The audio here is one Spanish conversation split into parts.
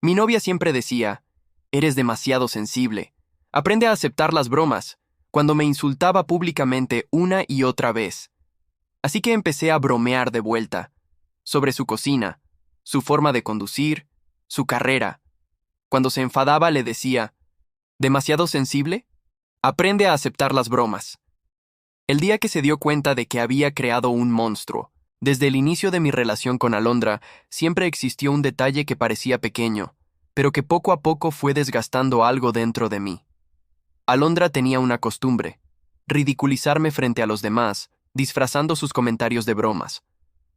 Mi novia siempre decía, eres demasiado sensible. Aprende a aceptar las bromas, cuando me insultaba públicamente una y otra vez. Así que empecé a bromear de vuelta, sobre su cocina, su forma de conducir, su carrera. Cuando se enfadaba le decía, ¿demasiado sensible? Aprende a aceptar las bromas. El día que se dio cuenta de que había creado un monstruo, desde el inicio de mi relación con Alondra, siempre existió un detalle que parecía pequeño, pero que poco a poco fue desgastando algo dentro de mí. Alondra tenía una costumbre, ridiculizarme frente a los demás, disfrazando sus comentarios de bromas.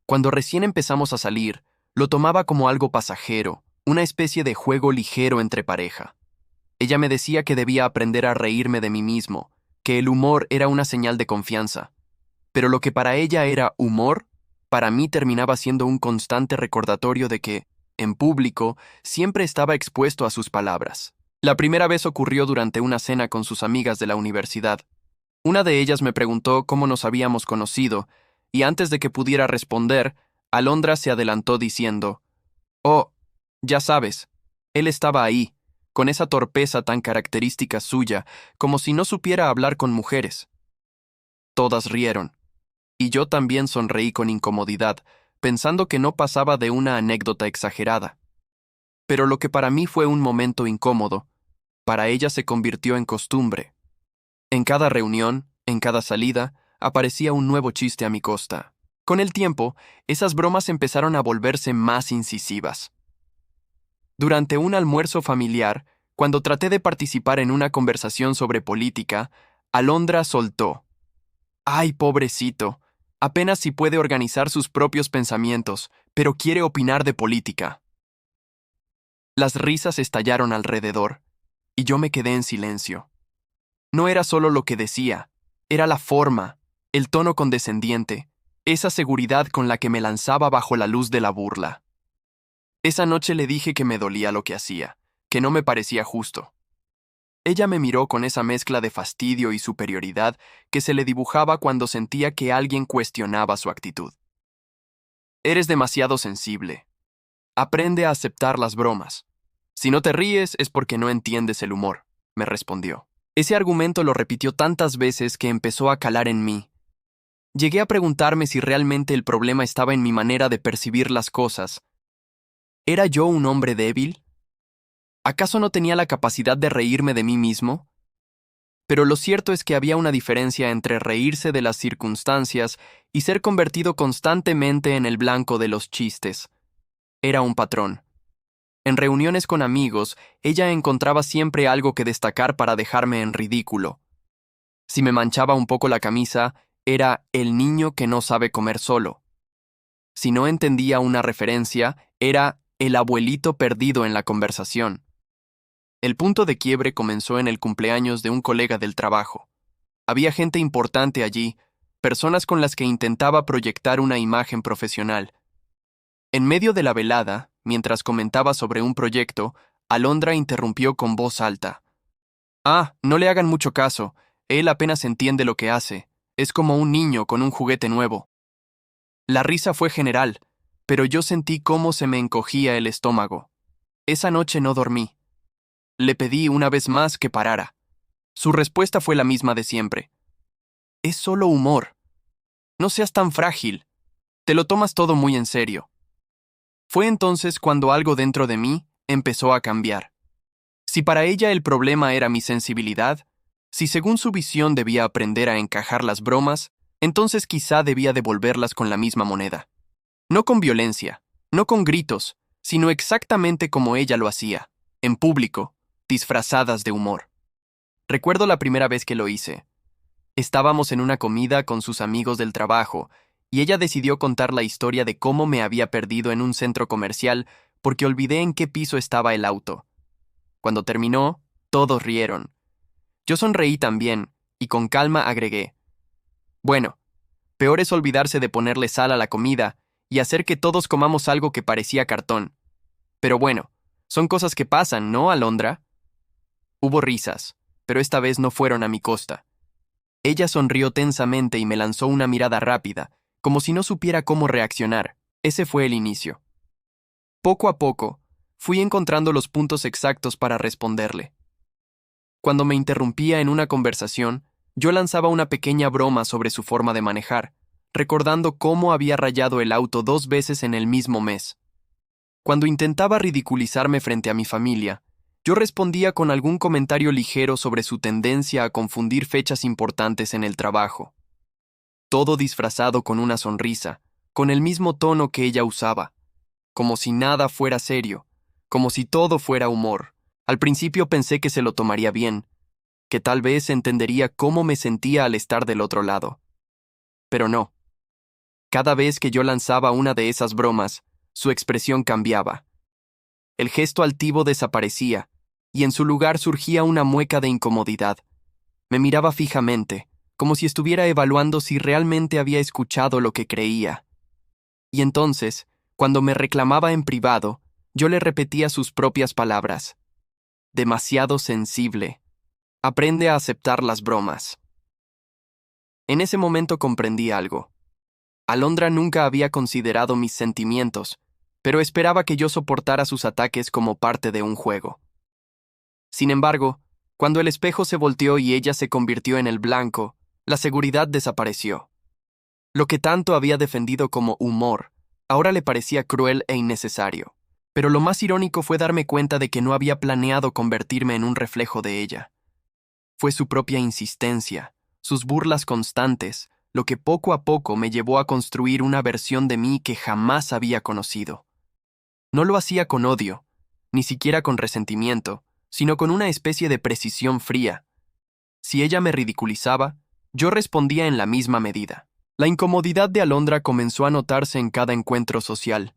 Cuando recién empezamos a salir, lo tomaba como algo pasajero, una especie de juego ligero entre pareja. Ella me decía que debía aprender a reírme de mí mismo, que el humor era una señal de confianza. Pero lo que para ella era humor, para mí terminaba siendo un constante recordatorio de que, en público, siempre estaba expuesto a sus palabras. La primera vez ocurrió durante una cena con sus amigas de la universidad. Una de ellas me preguntó cómo nos habíamos conocido, y antes de que pudiera responder, Alondra se adelantó diciendo, «Oh, ya sabes, él estaba ahí, con esa torpeza tan característica suya, como si no supiera hablar con mujeres». Todas rieron, y yo también sonreí con incomodidad, pensando que no pasaba de una anécdota exagerada. Pero lo que para mí fue un momento incómodo, para ella se convirtió en costumbre. En cada reunión, en cada salida, aparecía un nuevo chiste a mi costa. Con el tiempo, esas bromas empezaron a volverse más incisivas. Durante un almuerzo familiar, cuando traté de participar en una conversación sobre política, Alondra soltó: «Ay, pobrecito, apenas si puede organizar sus propios pensamientos, pero quiere opinar de política». Las risas estallaron alrededor, y yo me quedé en silencio. No era solo lo que decía, era la forma, el tono condescendiente, esa seguridad con la que me lanzaba bajo la luz de la burla. Esa noche le dije que me dolía lo que hacía, que no me parecía justo. Ella me miró con esa mezcla de fastidio y superioridad que se le dibujaba cuando sentía que alguien cuestionaba su actitud. «Eres demasiado sensible. Aprende a aceptar las bromas. Si no te ríes es porque no entiendes el humor», me respondió. Ese argumento lo repitió tantas veces que empezó a calar en mí. Llegué a preguntarme si realmente el problema estaba en mi manera de percibir las cosas. ¿Era yo un hombre débil? ¿Acaso no tenía la capacidad de reírme de mí mismo? Pero lo cierto es que había una diferencia entre reírse de las circunstancias y ser convertido constantemente en el blanco de los chistes. Era un patrón. En reuniones con amigos, ella encontraba siempre algo que destacar para dejarme en ridículo. Si me manchaba un poco la camisa, era el niño que no sabe comer solo. Si no entendía una referencia, era el abuelito perdido en la conversación. El punto de quiebre comenzó en el cumpleaños de un colega del trabajo. Había gente importante allí, personas con las que intentaba proyectar una imagen profesional. En medio de la velada, mientras comentaba sobre un proyecto, Alondra interrumpió con voz alta: «Ah, no le hagan mucho caso, él apenas entiende lo que hace, es como un niño con un juguete nuevo». La risa fue general, pero yo sentí cómo se me encogía el estómago. Esa noche no dormí. Le pedí una vez más que parara. Su respuesta fue la misma de siempre: «Es solo humor. No seas tan frágil. Te lo tomas todo muy en serio». Fue entonces cuando algo dentro de mí empezó a cambiar. Si para ella el problema era mi sensibilidad, si según su visión debía aprender a encajar las bromas, entonces quizá debía devolverlas con la misma moneda. No con violencia, no con gritos, sino exactamente como ella lo hacía, en público, disfrazadas de humor. Recuerdo la primera vez que lo hice. Estábamos en una comida con sus amigos del trabajo, y ella decidió contar la historia de cómo me había perdido en un centro comercial porque olvidé en qué piso estaba el auto. Cuando terminó, todos rieron. Yo sonreí también, y con calma agregué: «Bueno, peor es olvidarse de ponerle sal a la comida y hacer que todos comamos algo que parecía cartón. Pero bueno, son cosas que pasan, ¿no, Alondra?». Hubo risas, pero esta vez no fueron a mi costa. Ella sonrió tensamente y me lanzó una mirada rápida, como si no supiera cómo reaccionar. Ese fue el inicio. Poco a poco, Fui encontrando los puntos exactos para responderle. Cuando me interrumpía en una conversación, yo lanzaba una pequeña broma sobre su forma de manejar, recordando cómo había rayado el auto 2 veces en el mismo mes. Cuando intentaba ridiculizarme frente a mi familia, yo respondía con algún comentario ligero sobre su tendencia a confundir fechas importantes en el trabajo. Todo disfrazado con una sonrisa, con el mismo tono que ella usaba, como si nada fuera serio, como si todo fuera humor. Al principio pensé que se lo tomaría bien, que tal vez entendería cómo me sentía al estar del otro lado. Pero no. Cada vez que yo lanzaba una de esas bromas, su expresión cambiaba. El gesto altivo desaparecía, y en su lugar surgía una mueca de incomodidad. Me miraba fijamente, como si estuviera evaluando si realmente había escuchado lo que creía. Y entonces, cuando me reclamaba en privado, yo le repetía sus propias palabras. Demasiado sensible. Aprende a aceptar las bromas. En ese momento comprendí algo. Alondra nunca había considerado mis sentimientos, pero esperaba que yo soportara sus ataques como parte de un juego. Sin embargo, cuando el espejo se volteó y ella se convirtió en el blanco, la seguridad desapareció. Lo que tanto había defendido como humor, ahora le parecía cruel e innecesario. Pero lo más irónico fue darme cuenta de que no había planeado convertirme en un reflejo de ella. Fue su propia insistencia, sus burlas constantes, lo que poco a poco me llevó a construir una versión de mí que jamás había conocido. No lo hacía con odio, ni siquiera con resentimiento, sino con una especie de precisión fría. Si ella me ridiculizaba, yo respondía en la misma medida. La incomodidad de Alondra comenzó a notarse en cada encuentro social.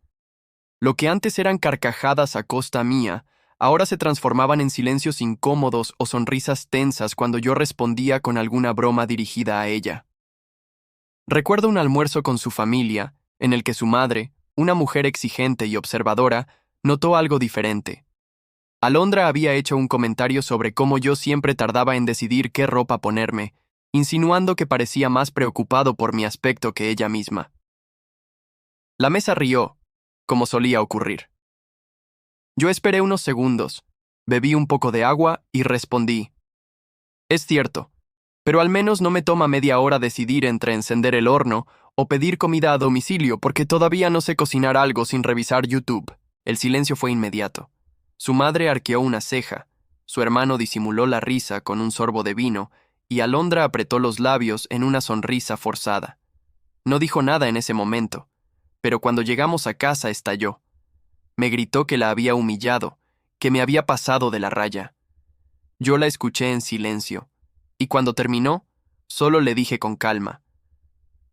Lo que antes eran carcajadas a costa mía, ahora se transformaban en silencios incómodos o sonrisas tensas cuando yo respondía con alguna broma dirigida a ella. Recuerdo un almuerzo con su familia, en el que su madre, una mujer exigente y observadora, notó algo diferente. Alondra había hecho un comentario sobre cómo yo siempre tardaba en decidir qué ropa ponerme, insinuando que parecía más preocupado por mi aspecto que ella misma. La mesa rió, como solía ocurrir. Yo esperé unos segundos, bebí un poco de agua y respondí. Es cierto, pero al menos no me toma media hora decidir entre encender el horno o pedir comida a domicilio porque todavía no sé cocinar algo sin revisar YouTube. El silencio fue inmediato. Su madre arqueó una ceja, su hermano disimuló la risa con un sorbo de vino y Alondra apretó los labios en una sonrisa forzada. No dijo nada en ese momento, pero cuando llegamos a casa estalló. Me gritó que la había humillado, que me había pasado de la raya. Yo la escuché en silencio, y cuando terminó, solo le dije con calma,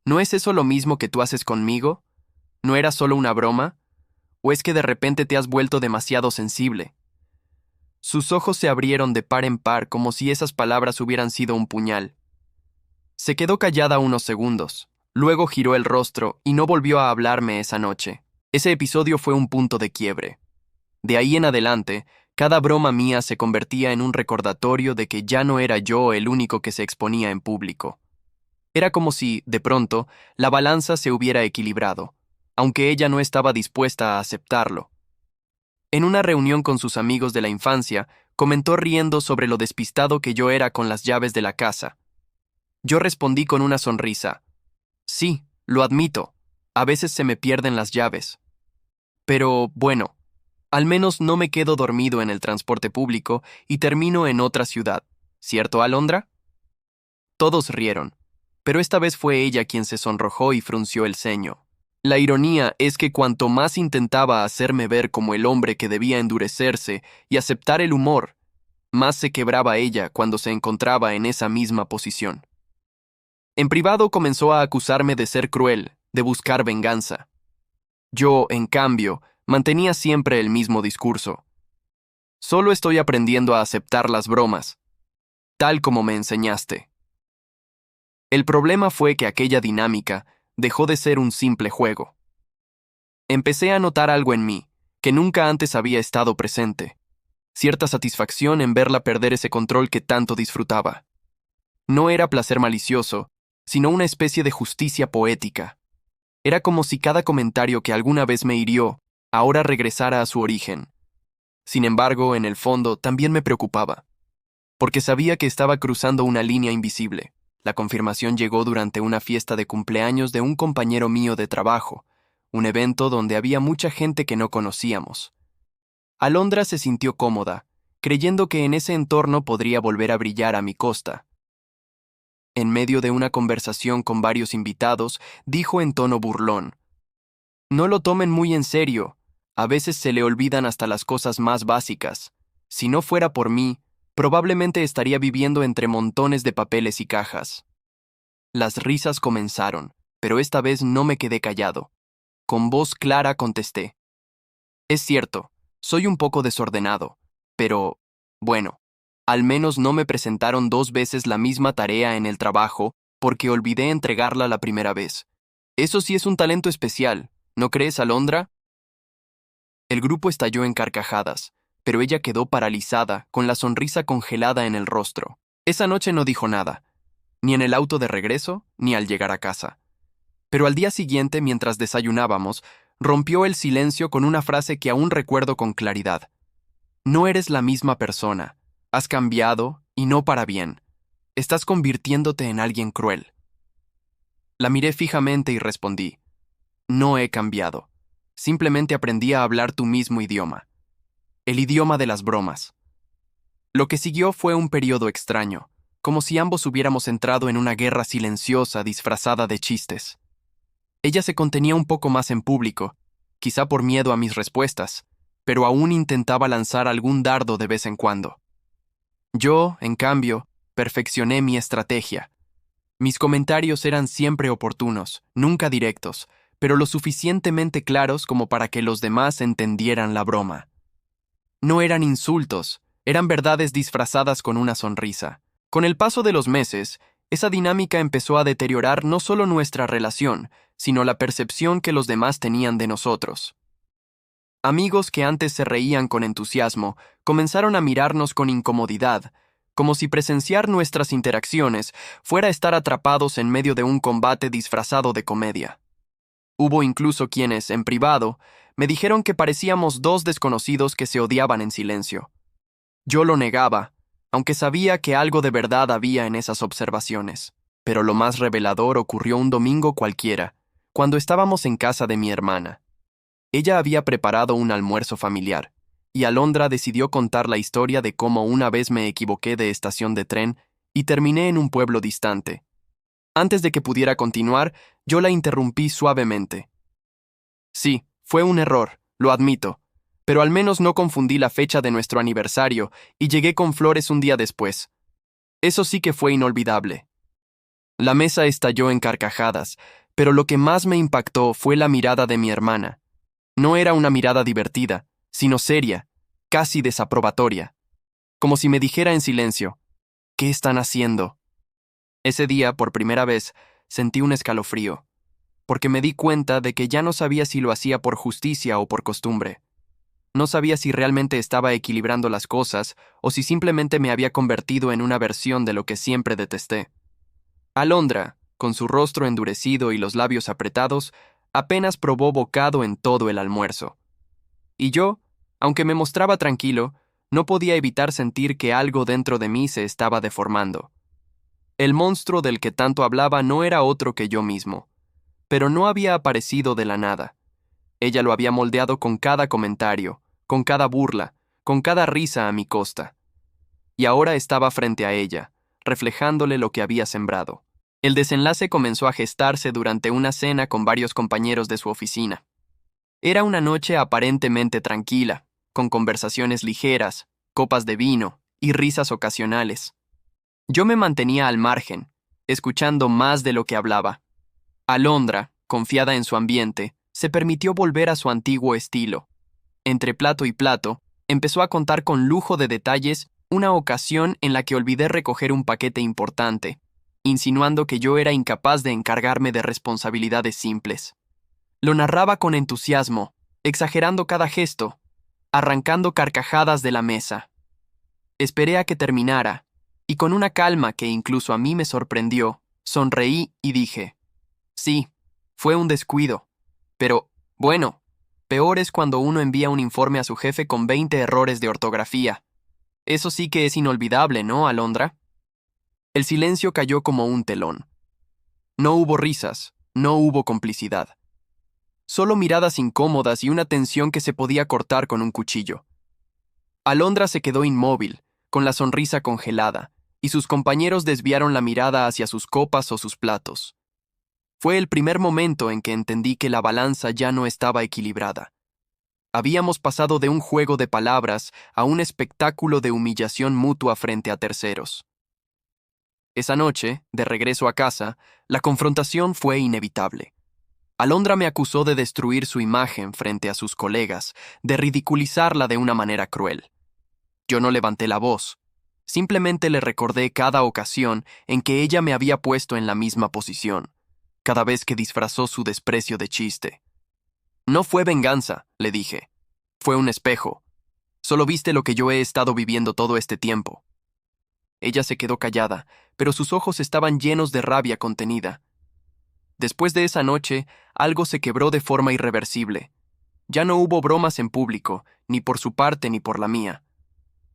¿no es eso lo mismo que tú haces conmigo? ¿No era solo una broma? ¿O es que de repente te has vuelto demasiado sensible? Sus ojos se abrieron de par en par como si esas palabras hubieran sido un puñal. Se quedó callada unos segundos, luego giró el rostro y no volvió a hablarme esa noche. Ese episodio fue un punto de quiebre. De ahí en adelante, cada broma mía se convertía en un recordatorio de que ya no era yo el único que se exponía en público. Era como si, de pronto, la balanza se hubiera equilibrado, aunque ella no estaba dispuesta a aceptarlo. En una reunión con sus amigos de la infancia, comentó riendo sobre lo despistado que yo era con las llaves de la casa. Yo respondí con una sonrisa. Sí, lo admito, a veces se me pierden las llaves. Pero, bueno, al menos no me quedo dormido en el transporte público y termino en otra ciudad, ¿cierto, Alondra? Todos rieron, pero esta vez fue ella quien se sonrojó y frunció el ceño. La ironía es que cuanto más intentaba hacerme ver como el hombre que debía endurecerse y aceptar el humor, más se quebraba ella cuando se encontraba en esa misma posición. En privado comenzó a acusarme de ser cruel, de buscar venganza. Yo, en cambio, mantenía siempre el mismo discurso. Solo estoy aprendiendo a aceptar las bromas, tal como me enseñaste. El problema fue que aquella dinámica dejó de ser un simple juego. Empecé a notar algo en mí, que nunca antes había estado presente. Cierta satisfacción en verla perder ese control que tanto disfrutaba. No era placer malicioso, sino una especie de justicia poética. Era como si cada comentario que alguna vez me hirió, ahora regresara a su origen, Sin embargo, en el fondo, también me preocupaba, porque sabía que estaba cruzando una línea invisible. La confirmación llegó durante una fiesta de cumpleaños de un compañero mío de trabajo, un evento donde había mucha gente que no conocíamos. Alondra se sintió cómoda, creyendo que en ese entorno podría volver a brillar a mi costa. En medio de una conversación con varios invitados, dijo en tono burlón: "No lo tomen muy en serio. A veces se le olvidan hasta las cosas más básicas. Si no fuera por mí, probablemente estaría viviendo entre montones de papeles y cajas". Las risas comenzaron, pero esta vez no me quedé callado. Con voz clara contesté: "Es cierto, soy un poco desordenado, pero, bueno, al menos no me presentaron 2 veces la misma tarea en el trabajo porque olvidé entregarla la primera vez. Eso sí es un talento especial, ¿no crees, Alondra?". El grupo estalló en carcajadas, pero ella quedó paralizada, con la sonrisa congelada en el rostro. Esa noche no dijo nada, ni en el auto de regreso, ni al llegar a casa. Pero al día siguiente, mientras desayunábamos, rompió el silencio con una frase que aún recuerdo con claridad: "No eres la misma persona. Has cambiado, y no para bien. Estás convirtiéndote en alguien cruel". La miré fijamente y respondí: "No he cambiado. Simplemente aprendí a hablar tu mismo idioma. El idioma de las bromas". Lo que siguió fue un periodo extraño, como si ambos hubiéramos entrado en una guerra silenciosa disfrazada de chistes. Ella se contenía un poco más en público, quizá por miedo a mis respuestas, pero aún intentaba lanzar algún dardo de vez en cuando. Yo, en cambio, perfeccioné mi estrategia. Mis comentarios eran siempre oportunos, nunca directos, pero lo suficientemente claros como para que los demás entendieran la broma. No eran insultos, eran verdades disfrazadas con una sonrisa. Con el paso de los meses, esa dinámica empezó a deteriorar no solo nuestra relación, sino la percepción que los demás tenían de nosotros. Amigos que antes se reían con entusiasmo comenzaron a mirarnos con incomodidad, como si presenciar nuestras interacciones fuera estar atrapados en medio de un combate disfrazado de comedia. Hubo incluso quienes, en privado, me dijeron que parecíamos dos desconocidos que se odiaban en silencio. Yo lo negaba, aunque sabía que algo de verdad había en esas observaciones. Pero lo más revelador ocurrió un domingo cualquiera, cuando estábamos en casa de mi hermana. Ella había preparado un almuerzo familiar, y Alondra decidió contar la historia de cómo una vez me equivoqué de estación de tren y terminé en un pueblo distante. Antes de que pudiera continuar, yo la interrumpí suavemente. Sí, fue un error, lo admito, pero al menos no confundí la fecha de nuestro aniversario y llegué con flores un día después. Eso sí que fue inolvidable. La mesa estalló en carcajadas, pero lo que más me impactó fue la mirada de mi hermana. No era una mirada divertida, sino seria, casi desaprobatoria, como si me dijera en silencio: "¿Qué están haciendo?". Ese día, por primera vez, sentí un escalofrío, porque me di cuenta de que ya no sabía si lo hacía por justicia o por costumbre. No sabía si realmente estaba equilibrando las cosas o si simplemente me había convertido en una versión de lo que siempre detesté. Alondra, con su rostro endurecido y los labios apretados, apenas probó bocado en todo el almuerzo. Y yo, aunque me mostraba tranquilo, no podía evitar sentir que algo dentro de mí se estaba deformando. El monstruo del que tanto hablaba no era otro que yo mismo, pero no había aparecido de la nada. Ella lo había moldeado con cada comentario, con cada burla, con cada risa a mi costa. Y ahora estaba frente a ella, reflejándole lo que había sembrado. El desenlace comenzó a gestarse durante una cena con varios compañeros de su oficina. Era una noche aparentemente tranquila, con conversaciones ligeras, copas de vino y risas ocasionales. Yo me mantenía al margen, escuchando más de lo que hablaba. Alondra, confiada en su ambiente, se permitió volver a su antiguo estilo. Entre plato y plato, empezó a contar con lujo de detalles una ocasión en la que olvidé recoger un paquete importante, insinuando que yo era incapaz de encargarme de responsabilidades simples. Lo narraba con entusiasmo, exagerando cada gesto, arrancando carcajadas de la mesa. Esperé a que terminara, y con una calma que incluso a mí me sorprendió, sonreí y dije: "Sí, fue un descuido, pero, bueno, Peor es cuando uno envía un informe a su jefe con 20 errores de ortografía. Eso sí que es inolvidable, ¿no, Alondra? El silencio cayó como un telón. No hubo risas, no hubo complicidad. Solo miradas incómodas y una tensión que se podía cortar con un cuchillo. Alondra se quedó inmóvil, con la sonrisa congelada, y sus compañeros desviaron la mirada hacia sus copas o sus platos. Fue el primer momento en que entendí que la balanza ya no estaba equilibrada. Habíamos pasado de un juego de palabras a un espectáculo de humillación mutua frente a terceros. Esa noche, de regreso a casa, la confrontación fue inevitable. Alondra me acusó de destruir su imagen frente a sus colegas, de ridiculizarla de una manera cruel. Yo no levanté la voz. Simplemente le recordé cada ocasión en que ella me había puesto en la misma posición, cada vez que disfrazó su desprecio de chiste. No fue venganza, le dije. Fue un espejo. Solo viste lo que yo he estado viviendo todo este tiempo. Ella se quedó callada, pero sus ojos estaban llenos de rabia contenida. Después de esa noche, algo se quebró de forma irreversible. Ya no hubo bromas en público, ni por su parte ni por la mía.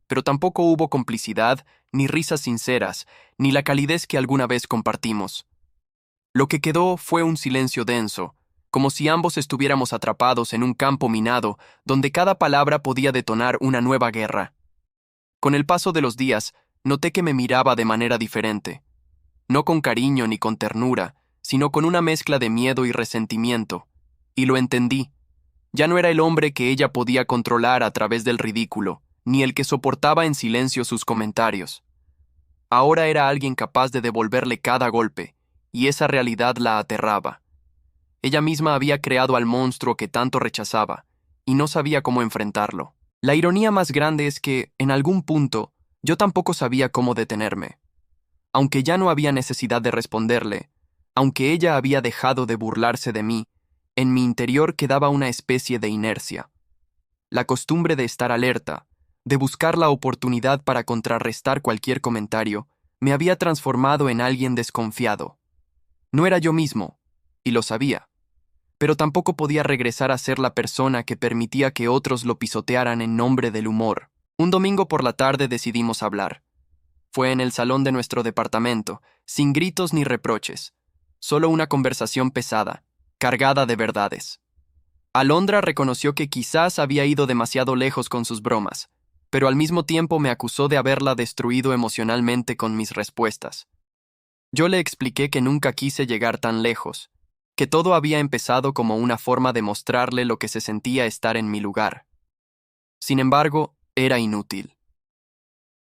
Pero tampoco hubo complicidad, ni risas sinceras, ni la calidez que alguna vez compartimos. Lo que quedó fue un silencio denso, como si ambos estuviéramos atrapados en un campo minado donde cada palabra podía detonar una nueva guerra. Con el paso de los días, noté que me miraba de manera diferente. No con cariño ni con ternura, sino con una mezcla de miedo y resentimiento. Y lo entendí. Ya no era el hombre que ella podía controlar a través del ridículo, ni el que soportaba en silencio sus comentarios. Ahora era alguien capaz de devolverle cada golpe, y esa realidad la aterraba. Ella misma había creado al monstruo que tanto rechazaba, y no sabía cómo enfrentarlo. La ironía más grande es que, en algún punto, yo tampoco sabía cómo detenerme. Aunque ya no había necesidad de responderle, aunque ella había dejado de burlarse de mí, en mi interior quedaba una especie de inercia. La costumbre de estar alerta, de buscar la oportunidad para contrarrestar cualquier comentario, me había transformado en alguien desconfiado. No era yo mismo, y lo sabía, pero tampoco podía regresar a ser la persona que permitía que otros lo pisotearan en nombre del humor. Un domingo por la tarde decidimos hablar. Fue en el salón de nuestro departamento, sin gritos ni reproches, solo una conversación pesada, cargada de verdades. Alondra reconoció que quizás había ido demasiado lejos con sus bromas, pero al mismo tiempo me acusó de haberla destruido emocionalmente con mis respuestas. Yo le expliqué que nunca quise llegar tan lejos, que todo había empezado como una forma de mostrarle lo que se sentía estar en mi lugar. Sin embargo, era inútil.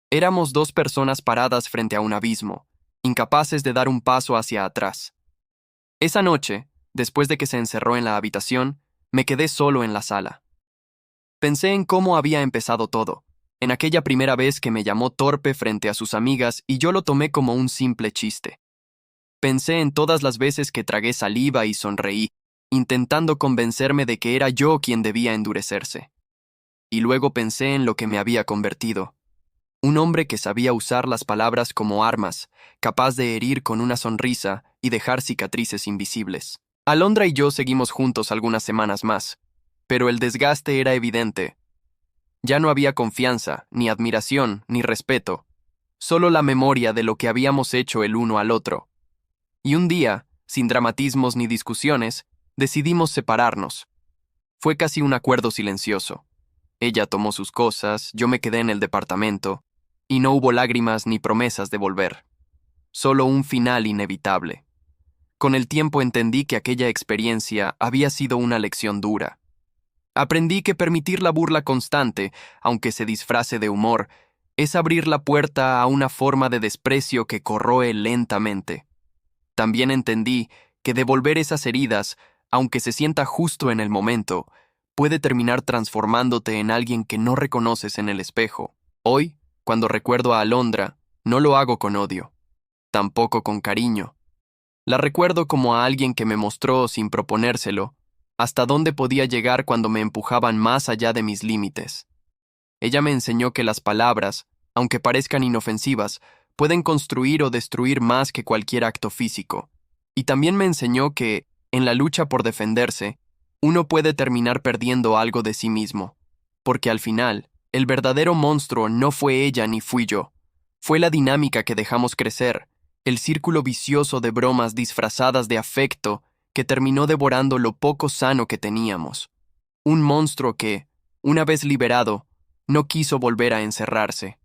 Éramos dos personas paradas frente a un abismo, incapaces de dar un paso hacia atrás. Esa noche, después de que se encerró en la habitación, me quedé solo en la sala. Pensé en cómo había empezado todo, en aquella primera vez que me llamó torpe frente a sus amigas y yo lo tomé como un simple chiste. Pensé en todas las veces que tragué saliva y sonreí, intentando convencerme de que era yo quien debía endurecerse. Y luego pensé en lo que me había convertido. Un hombre que sabía usar las palabras como armas, capaz de herir con una sonrisa y dejar cicatrices invisibles. Alondra y yo seguimos juntos algunas semanas más, pero el desgaste era evidente. Ya no había confianza, ni admiración, ni respeto, solo la memoria de lo que habíamos hecho el uno al otro. Y un día, sin dramatismos ni discusiones, decidimos separarnos. Fue casi un acuerdo silencioso. Ella tomó sus cosas, yo me quedé en el departamento, y no hubo lágrimas ni promesas de volver. Solo un final inevitable. Con el tiempo entendí que aquella experiencia había sido una lección dura. Aprendí que permitir la burla constante, aunque se disfrace de humor, es abrir la puerta a una forma de desprecio que corroe lentamente. También entendí que devolver esas heridas, aunque se sienta justo en el momento, puede terminar transformándote en alguien que no reconoces en el espejo. Hoy, cuando recuerdo a Alondra, no lo hago con odio, tampoco con cariño. La recuerdo como a alguien que me mostró, sin proponérselo, hasta dónde podía llegar cuando me empujaban más allá de mis límites. Ella me enseñó que las palabras, aunque parezcan inofensivas, pueden construir o destruir más que cualquier acto físico. Y también me enseñó que, en la lucha por defenderse, uno puede terminar perdiendo algo de sí mismo, porque al final, el verdadero monstruo no fue ella ni fui yo. Fue la dinámica que dejamos crecer, el círculo vicioso de bromas disfrazadas de afecto que terminó devorando lo poco sano que teníamos. Un monstruo que, una vez liberado, no quiso volver a encerrarse.